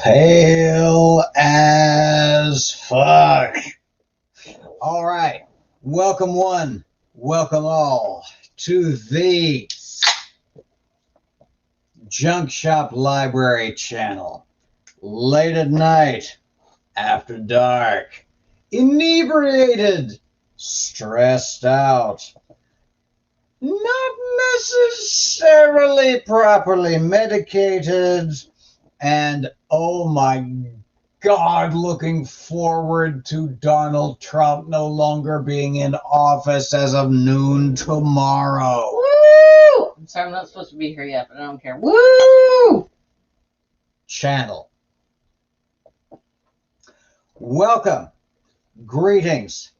Pale as fuck. All right. Welcome one, welcome all to the Junkshop Library channel. Late at night, after dark, inebriated, stressed out, not necessarily properly medicated, and oh my God, looking forward to Donald Trump no longer being in office as of noon tomorrow. Woo! I'm sorry, I'm not supposed to be here yet, but I don't care. Woo! Channel. Welcome, greetings,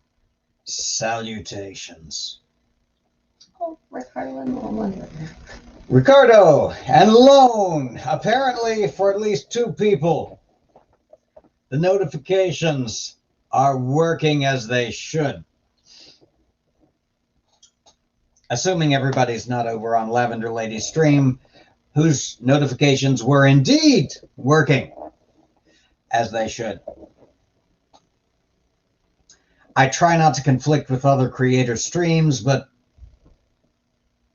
salutations. Oh, Ricardo and Lone. Ricardo and Lone, apparently for at least two people, the notifications are working as they should. Assuming everybody's not over on Lavender Lady's stream, whose notifications were indeed working as they should. I try not to conflict with other creator streams, but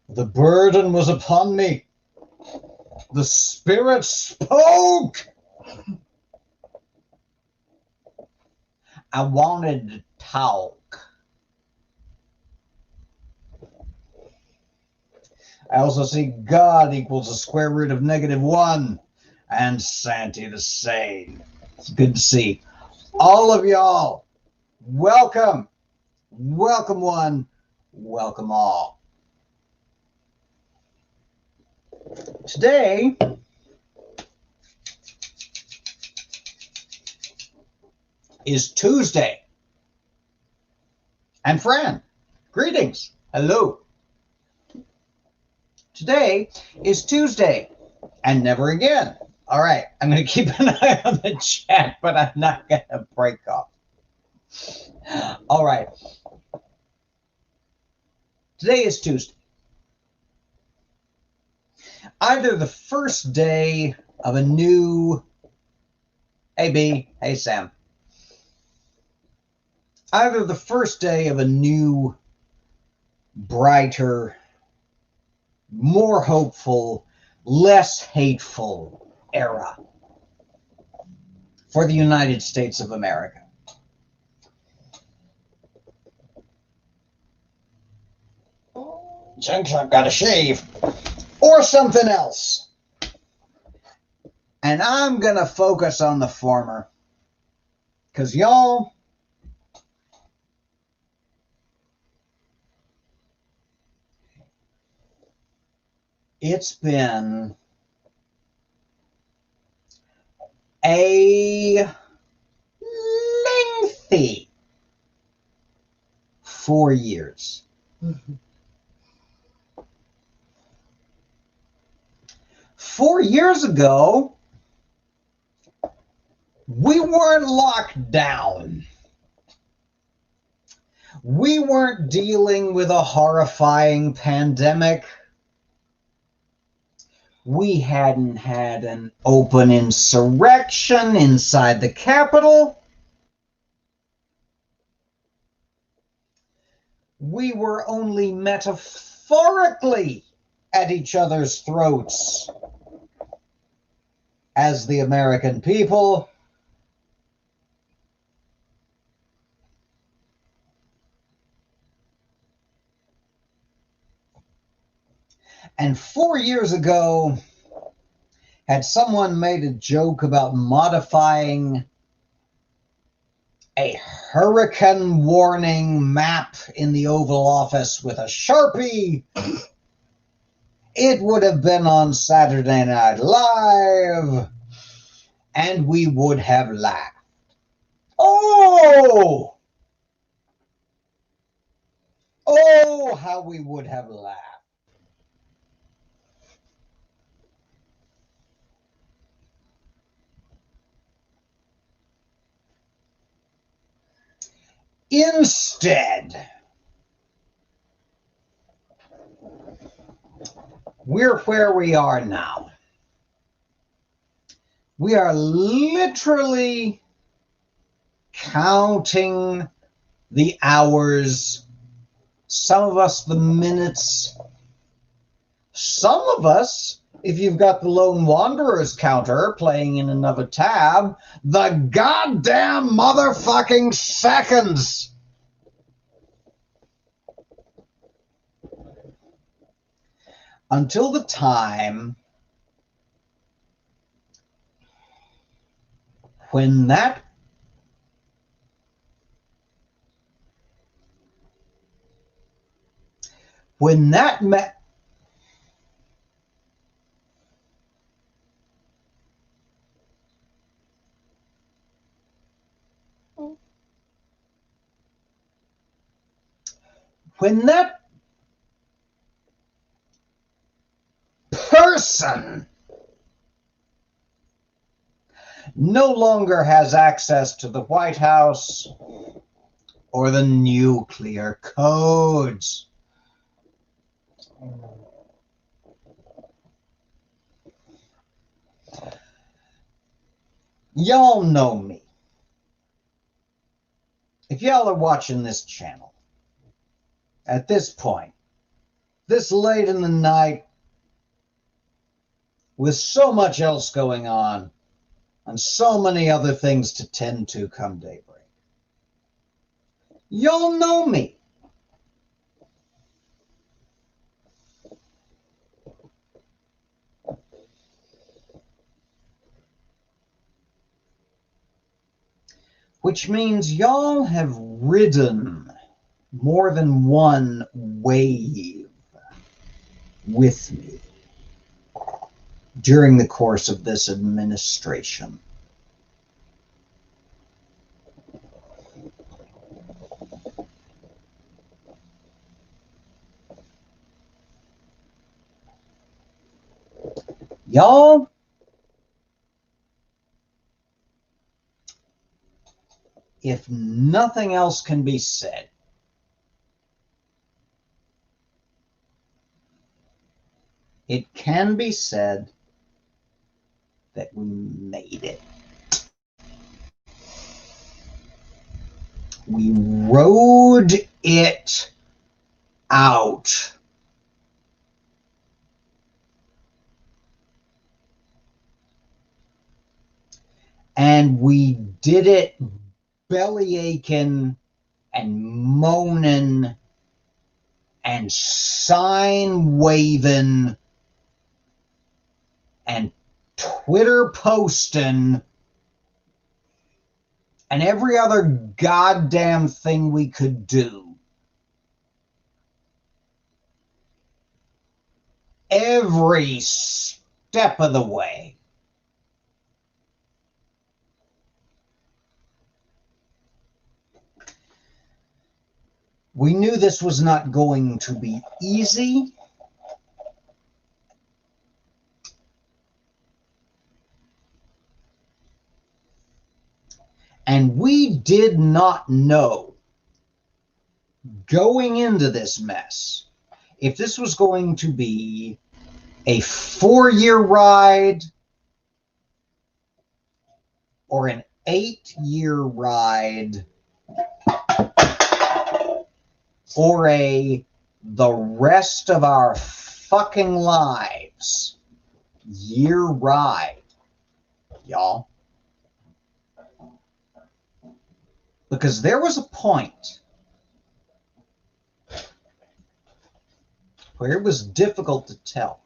the burden was upon me. The Spirit spoke. I wanted to talk. I also see God equals the square root of -1 and Santi the same. It's good to see all of y'all. Welcome. Welcome one. Welcome all. Today is Tuesday. And Fran, greetings. Hello. Today is Tuesday and never again. All right, I'm going to keep an eye on the chat, but I'm not going to break off. All right. Today is Tuesday. Either the first day of a new... Hey, B. Hey, Sam. Either the first day of a new, brighter, more hopeful, less hateful era for the United States of America. Junkshop got a shave or something else. And I'm going to focus on the former because y'all, it's been a lengthy 4 years. 4 years ago, we weren't locked down. We weren't dealing with a horrifying pandemic. We hadn't had an open insurrection inside the Capitol. We were only metaphorically at each other's throats as the American people. And 4 years ago, had someone made a joke about modifying a hurricane warning map in the Oval Office with a Sharpie, it would have been on Saturday Night Live, and we would have laughed. Oh! Oh, how we would have laughed. Instead, we're where we are now. We are literally counting the hours, some of us the minutes, some of us, if you've got the Lone Wanderers counter playing in another tab, the goddamn motherfucking seconds. Until the time when that when that person no longer has access to the White House or the nuclear codes. Y'all know me. If y'all are watching this channel at this point, this late in the night, with so much else going on and so many other things to tend to come daybreak, y'all know me. Which means y'all have ridden more than one wave with me during the course of this administration. Y'all, if nothing else can be said, it can be said that we made it. We rode it out. And we did it belly aching and moaning and sign waving and Twitter posting and every other goddamn thing we could do. Every step of the way. We knew this was not going to be easy. And we did not know going into this mess if this was going to be a 4-year ride or an 8-year ride or the rest of our fucking lives year ride, y'all. Because there was a point where it was difficult to tell.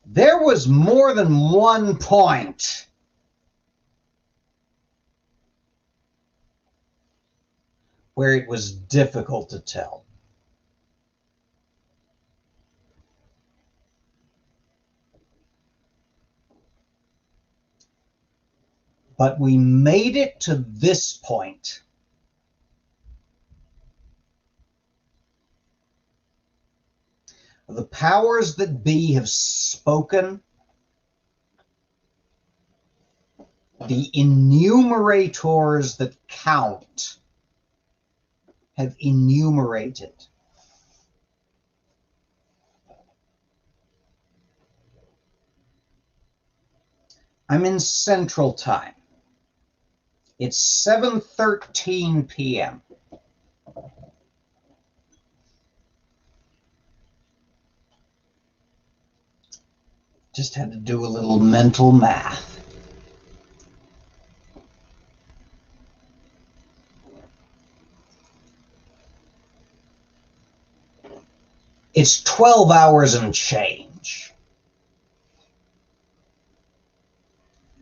There was more than one point where it was difficult to tell. But we made it to this point. The powers that be have spoken. The enumerators that count have enumerated. I'm in Central Time. It's 7:13 p.m. Just had to do a little mental math. It's 12 hours and change,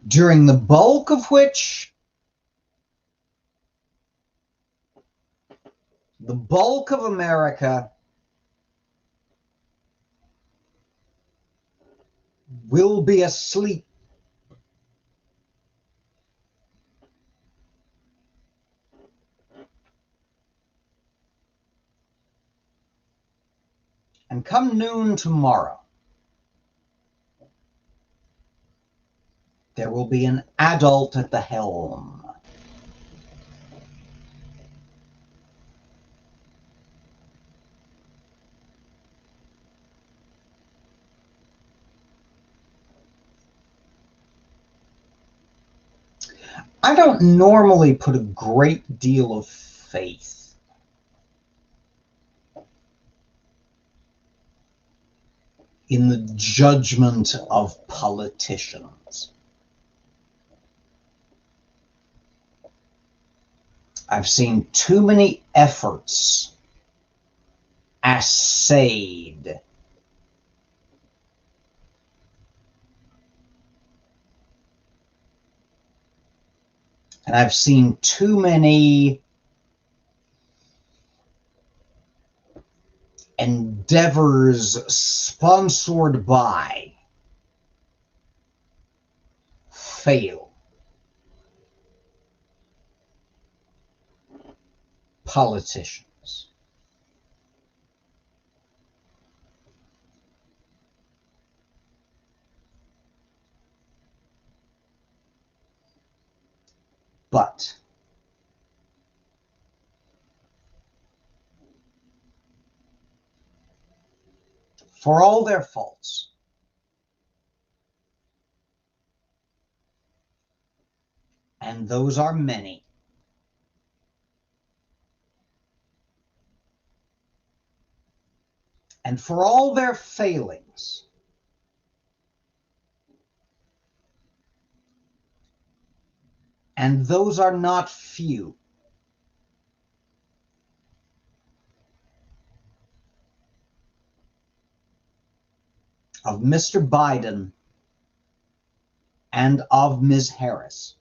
during the bulk of which the bulk of America will be asleep. And come noon tomorrow, there will be an adult at the helm. I don't normally put a great deal of faith in the judgment of politicians. I've seen too many efforts assayed. And I've seen too many endeavors sponsored by fail. Politicians. But for all their faults, and those are many, and for all their failings, and those are not few, of Mr. Biden and of Ms. Harris,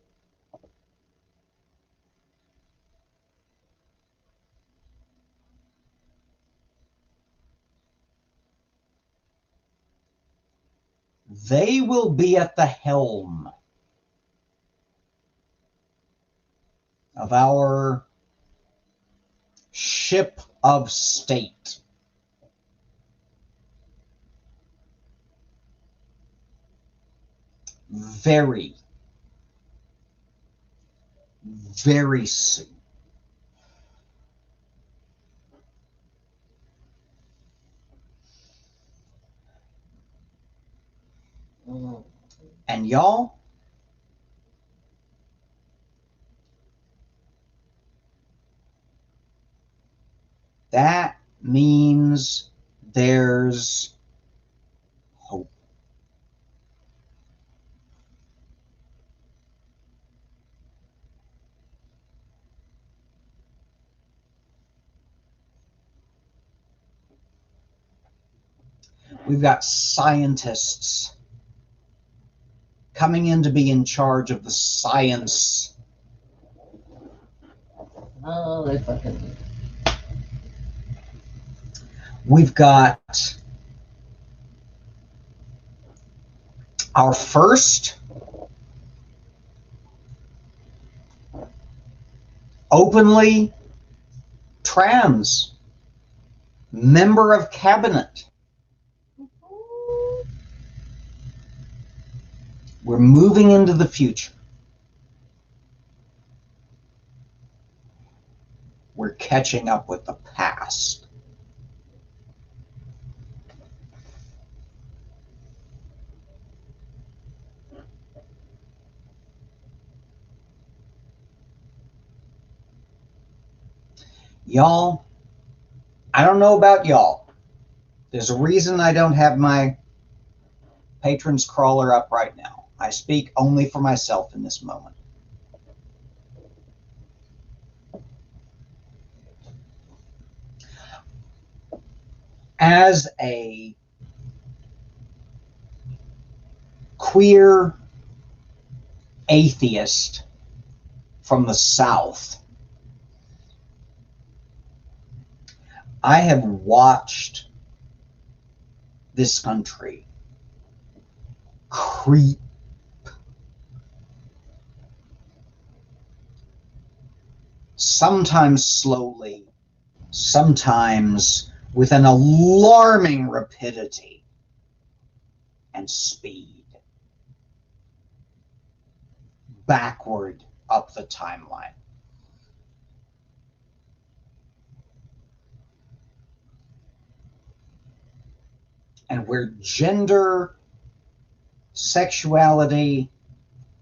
they will be at the helm of our ship of state. Very, very soon. And y'all, that means there's hope. We've got scientists coming in to be in charge of the science. Oh, they fucking. We've got our first openly trans member of cabinet. We're moving into the future. We're catching up with the past. Y'all, I don't know about y'all. There's a reason I don't have my patrons crawler up right now. I speak only for myself in this moment. As a queer atheist from the South, I have watched this country creep sometimes slowly, sometimes with an alarming rapidity and speed, backward up the timeline. And where gender, sexuality,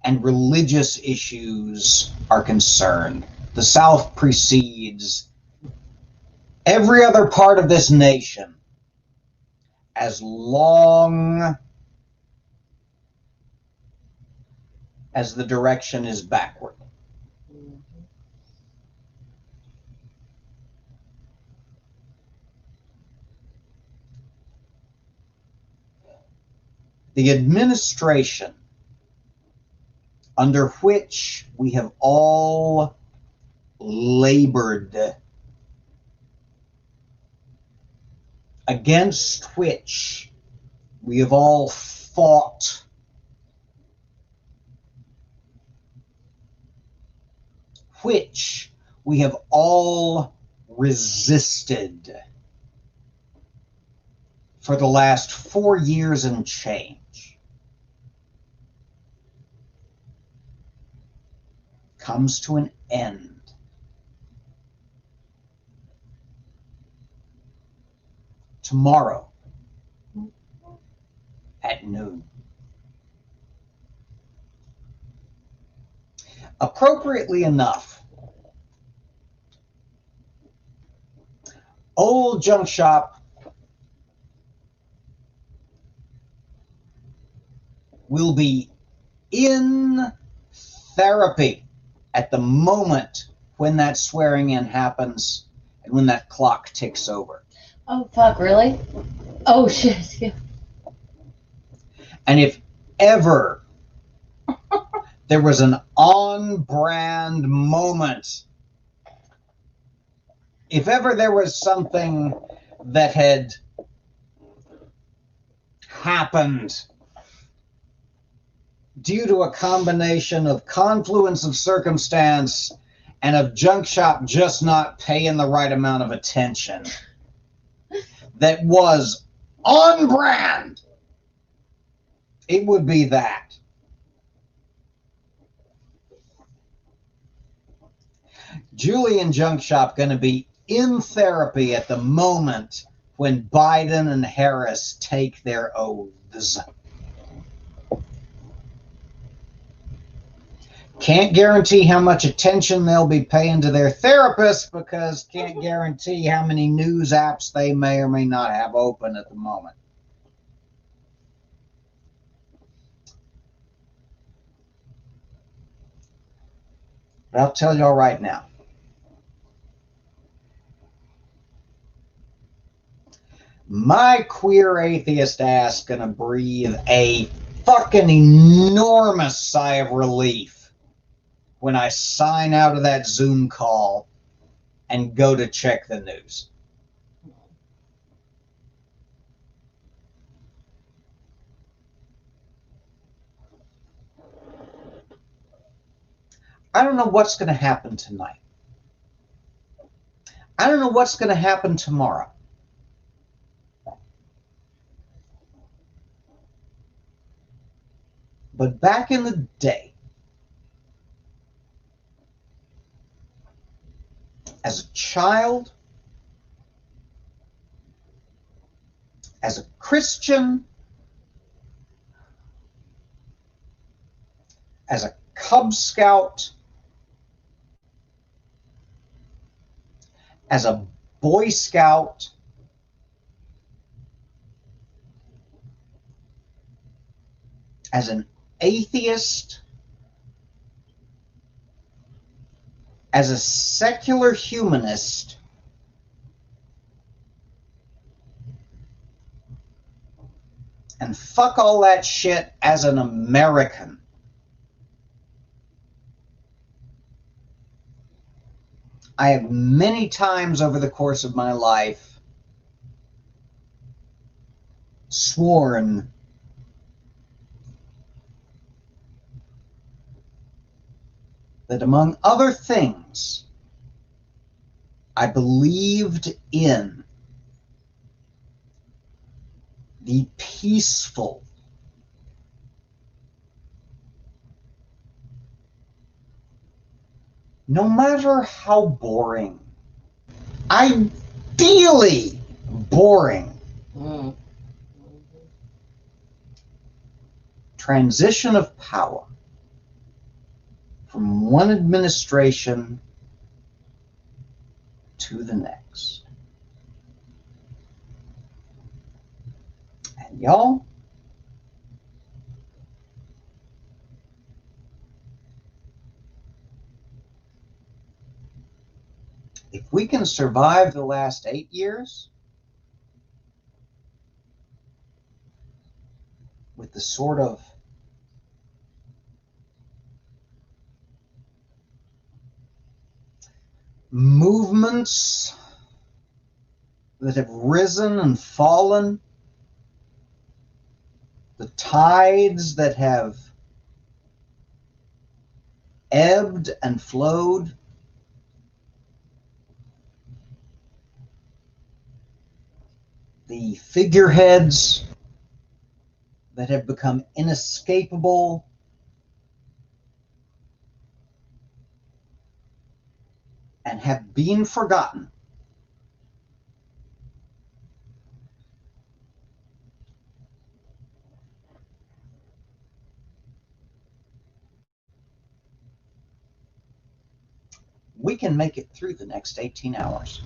and religious issues are concerned, the South precedes every other part of this nation as long as the direction is backward. The administration under which we have all labored, against which we have all fought, which we have all resisted for the last 4 years and change, comes to an end tomorrow at noon. Appropriately enough, old Junkshop will be in therapy at the moment when that swearing in happens and when that clock ticks over. Oh, fuck, really? Oh, shit. And if ever there was an on-brand moment, if ever there was something that had happened due to a combination of confluence of circumstance and of Junkshop just not paying the right amount of attention, that was on brand, it would be that. Julie and Junkshop going to be in therapy at the moment when Biden and Harris take their oaths. Can't guarantee how much attention they'll be paying to their therapist because can't guarantee how many news apps they may or may not have open at the moment. But I'll tell y'all right now, my queer atheist ass gonna breathe a fucking enormous sigh of relief when I sign out of that Zoom call and go to check the news. I don't know what's going to happen tonight. I don't know what's going to happen tomorrow. But back in the day, as a child, as a Christian, as a Cub Scout, as a Boy Scout, as an atheist, as a secular humanist, and fuck all that shit as an American. I have many times over the course of my life sworn that, among other things, I believed in the peaceful, no matter how boring, ideally boring, transition of power from one administration to the next. And y'all, if we can survive the last 8 years with the sort of movements that have risen and fallen, the tides that have ebbed and flowed, the figureheads that have become inescapable, and have been forgotten. We can make it through the next 18 hours.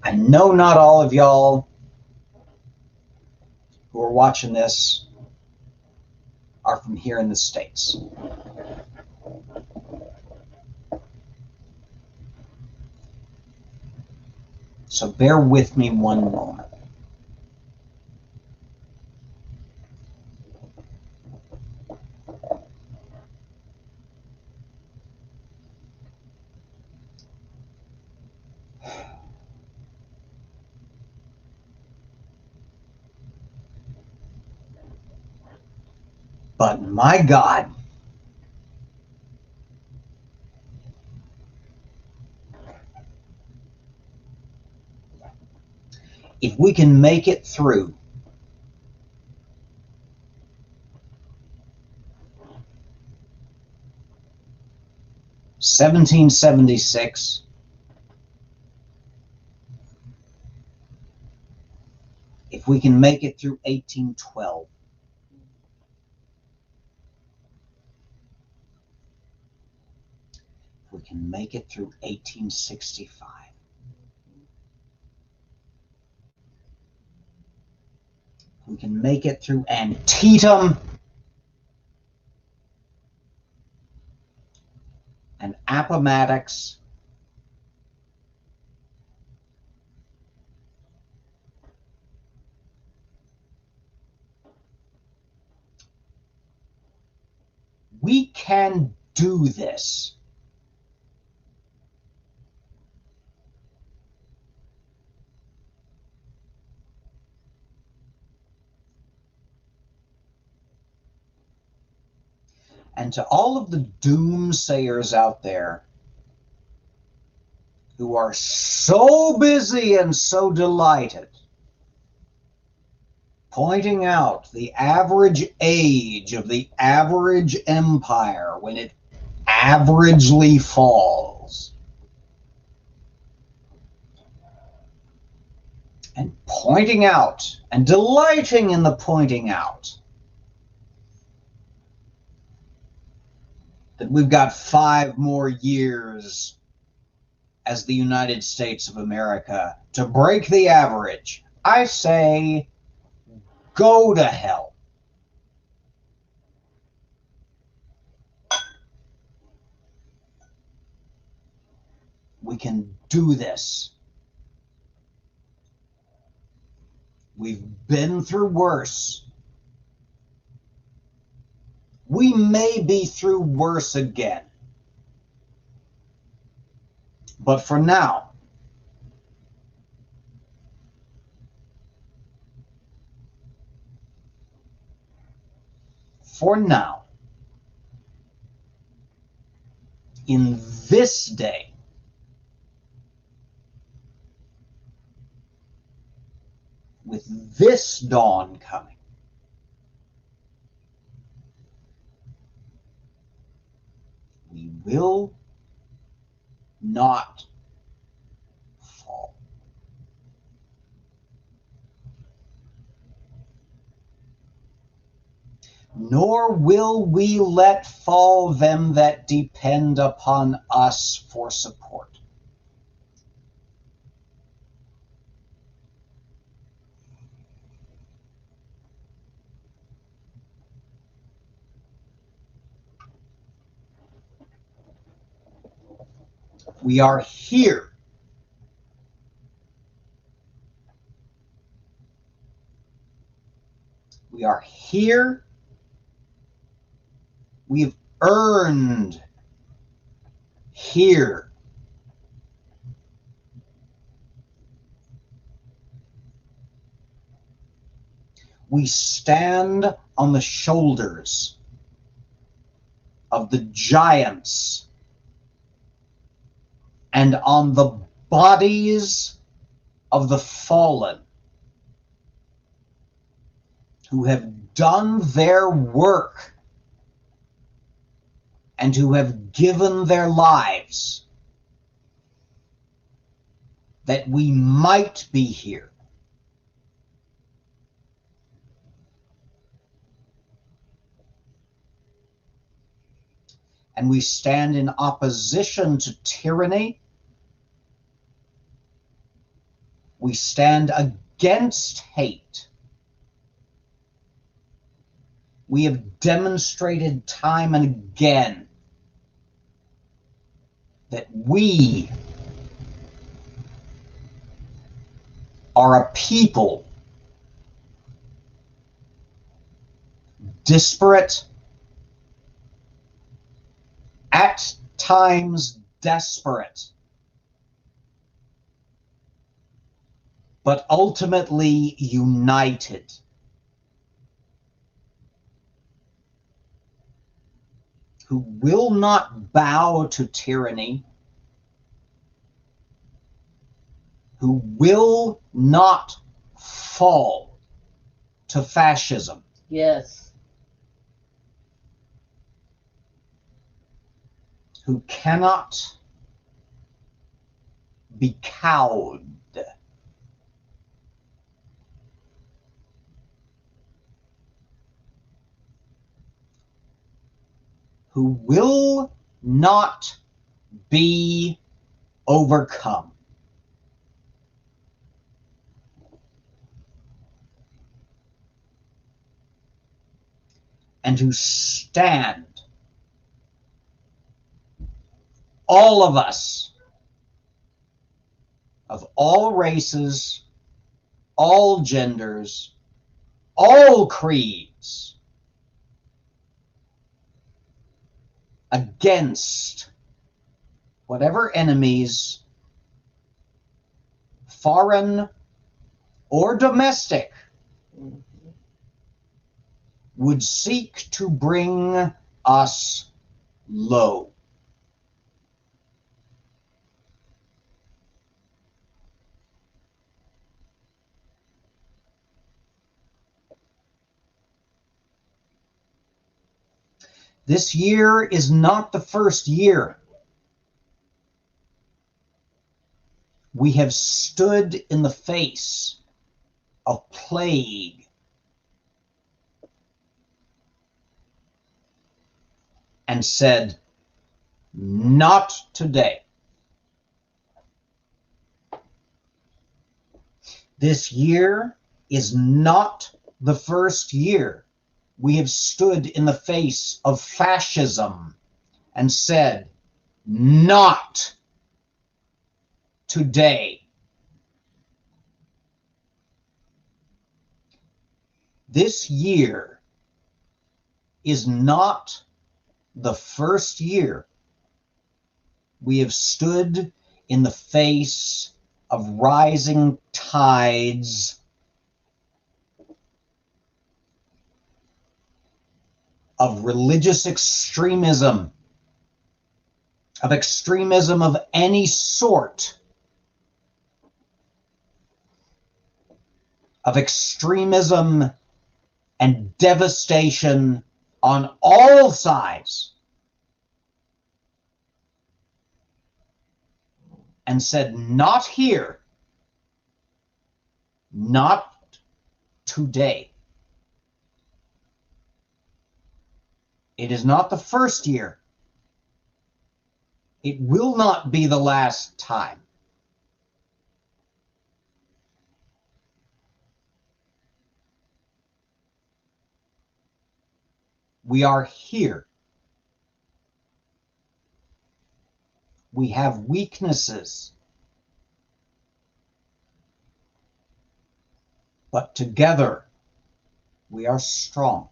I know not all of y'all who are watching this are from here in the States. So bear with me one moment. But my God, if we can make it through (1776), if we can make it through 1812, if we can make it through 1865, if we can make it through Antietam and Appomattox, we can do this. And to all of the doomsayers out there who are so busy and so delighted pointing out the average age of the average empire when it averagely falls, and pointing out and delighting in the pointing out that we've got 5 more years as the United States of America to break the average, I say, go to hell. We can do this. We've been through worse. We may be through worse again. But for now, in this day, with this dawn coming, we will not fall. Nor will we let fall them that depend upon us for support. We are here. We are here. We've earned here. We stand on the shoulders of the giants and on the bodies of the fallen who have done their work and who have given their lives that we might be here. And we stand in opposition to tyranny. We stand against hate. We have demonstrated time and again that we are a people disparate, at times desperate, but ultimately united. Who will not bow to tyranny, who will not fall to fascism. Yes. Who cannot be cowed. Who will not be overcome. And who stand, all of us, of all races, all genders, all creeds, against whatever enemies, foreign or domestic, would seek to bring us low. This year is not the first year we have stood in the face of plague, and said, "Not today." This year is not the first year we have stood in the face of fascism and said, "Not today." This year is not the first year we have stood in the face of rising tides of religious extremism, of extremism of any sort, of extremism and devastation on all sides, and said, "Not here, not today." It is not the first year. It will not be the last time. We are here. We have weaknesses, but together we are strong.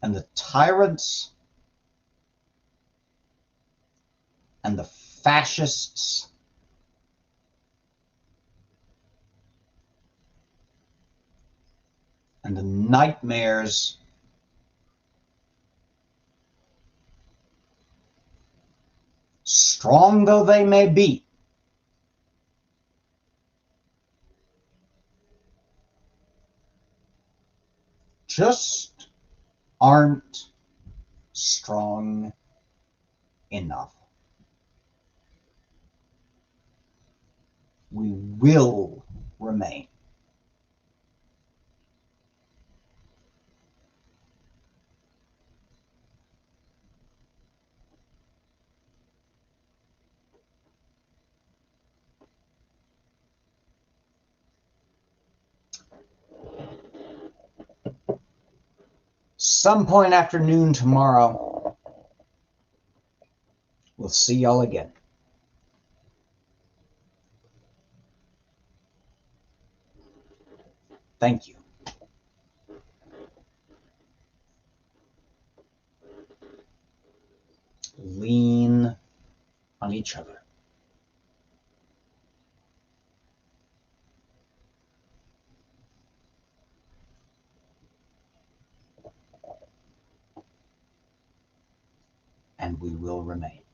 And the tyrants and the fascists and the nightmares strong though they may be, just aren't strong enough. We will remain. Some point after noon tomorrow, we'll see y'all again. Thank you. Lean on each other. And we will remain.